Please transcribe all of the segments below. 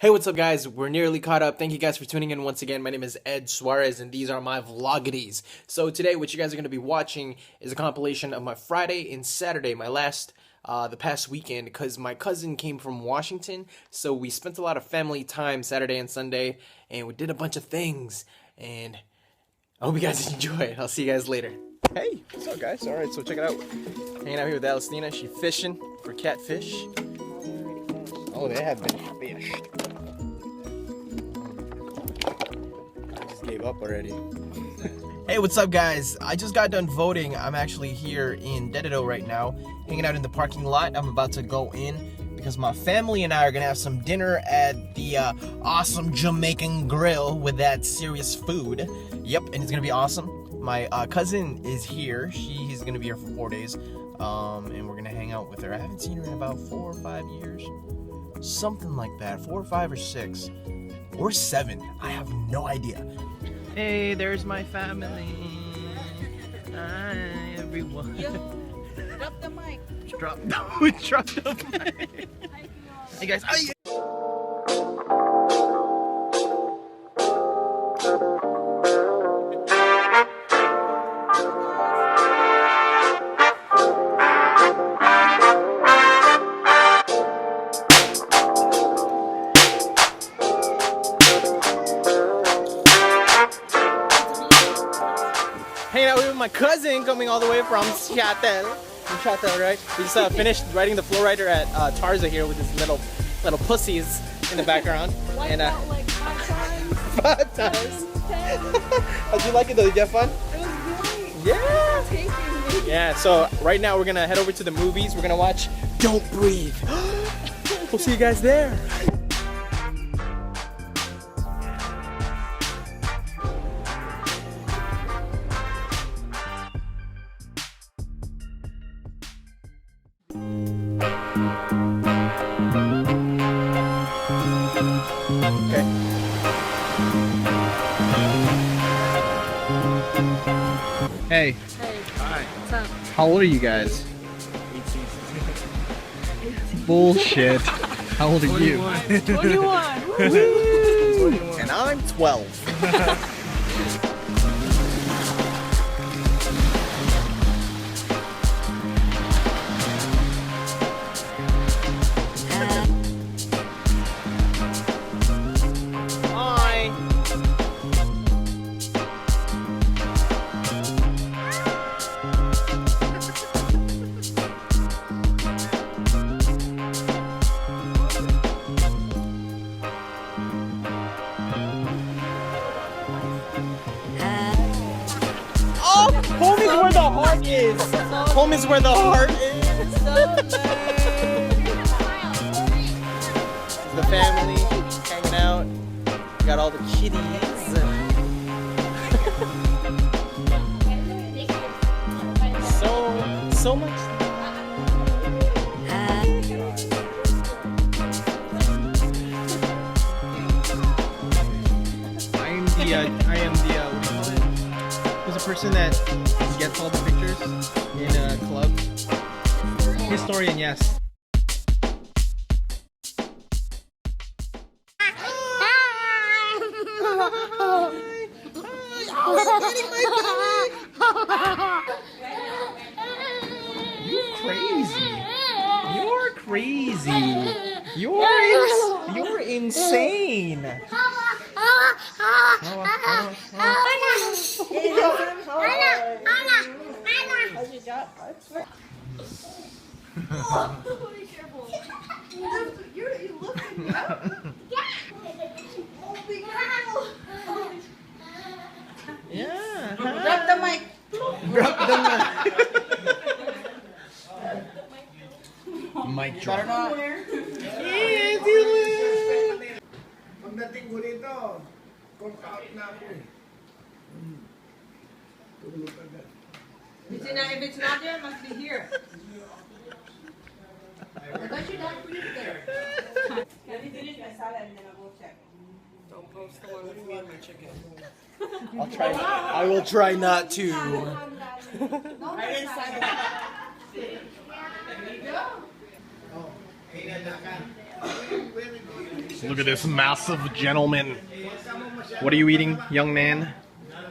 Hey, what's up, guys? We're nearly caught up. Thank you guys for tuning in once again. My name is Ed Suarez, and these are my Vloggities. So today, what you guys are going to be watching is a compilation of my Friday and Saturday, my last, the past weekend, because my cousin came from Washington, so we spent a lot of family time Saturday and Sunday, and we did a bunch of things, and I hope you guys enjoy it. I'll see you guys later. Hey, what's up, guys? All right, so check it out. Hanging out here with Alestina. She's fishing for catfish. Oh, they have been fished. Gave up already. Hey, what's up, guys? I just got done voting. I'm actually here in Dedido right now, hanging out in the parking lot. I'm about to go in because my family and I are gonna have some dinner at the awesome Jamaican Grill with that serious food. Yep, and it's gonna be awesome. My cousin is here. He's gonna be here for 4 days, and we're gonna hang out with her. I haven't seen her in about 4 or 5 years, something like that. 4 or 5 or 6 or 7. I have no idea. Hey, there's my family. Hi, everyone. Yo, drop the mic. Drop the mic. Hey, guys. Hi. Hanging out with my cousin coming all the way from Seattle. Right? We just finished riding the flow rider at Tarza here with his little pussies in the background. And out like 5 times. 5 times. How'd you like it though? Did you have fun? It was great. Yeah. Taking me. Yeah. So right now we're gonna head over to the movies. We're gonna watch Don't Breathe. We'll see you guys there. Okay. Hey. Hey. Hi. What's up? How old are you guys? 18. Bullshit. How old are you? 21. Woo! And I'm 12. Home is where the heart is. Home is where the heart is. The family hanging out. We got all the kitties. So much. I am the what do you call it? Who's the person that gets all the pictures in a club? Historian, yes. You're crazy. You're crazy. You're insane. Be careful. You looking me up? Oh, be careful. Yeah. Drop the mic. Drop the mic. Mic drop. Yeah, pagdating ko dito, contact na ako eh. Tulog agad. If it's not there, it must be here. Don't you not breathe there? Can you finish my salad and then I'll go check? Don't post the one with me and my chicken. I'll try. I will try not to. I didn't sign it. There you go. Oh, ay nanakan. Very good. Look at this massive gentleman. What are you eating, young man?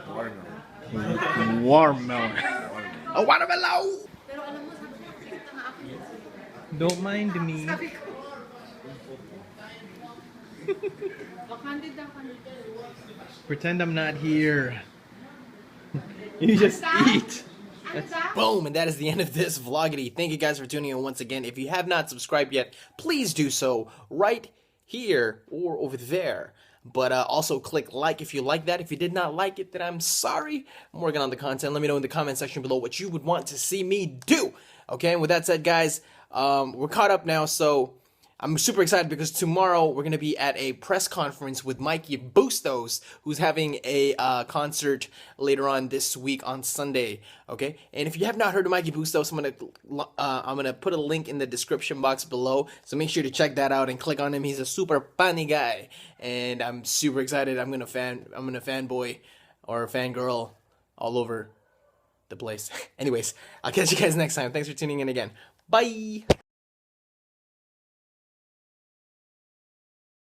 Watermelon. Watermelon. A watermelon! Pero alam mo, sabi ko, nakikita nga ako. Don't mind me. Sabi ko. Candid daw, candid. Pretend I'm not here. You just eat. Boom, and that is the end of this Vloggity. Thank you guys for tuning in once again. If you have not subscribed yet, please do so right here or over there. But also click like if you like that. If you did not like it, then I'm sorry. I'm working on the content. Let me know in the comment section below what you would want to see me do. Okay, and with that said, guys, we're caught up now, so I'm super excited because tomorrow we're going to be at a press conference with Mikey Bustos, who's having a concert later on this week on Sunday, okay? And if you have not heard of Mikey Bustos, I'm gonna put a link in the description box below, so make sure to check that out and click on him. He's a super funny guy, and I'm super excited. I'm gonna fanboy or fangirl all over the place. Anyways, I'll catch you guys next time. Thanks for tuning in again. Bye!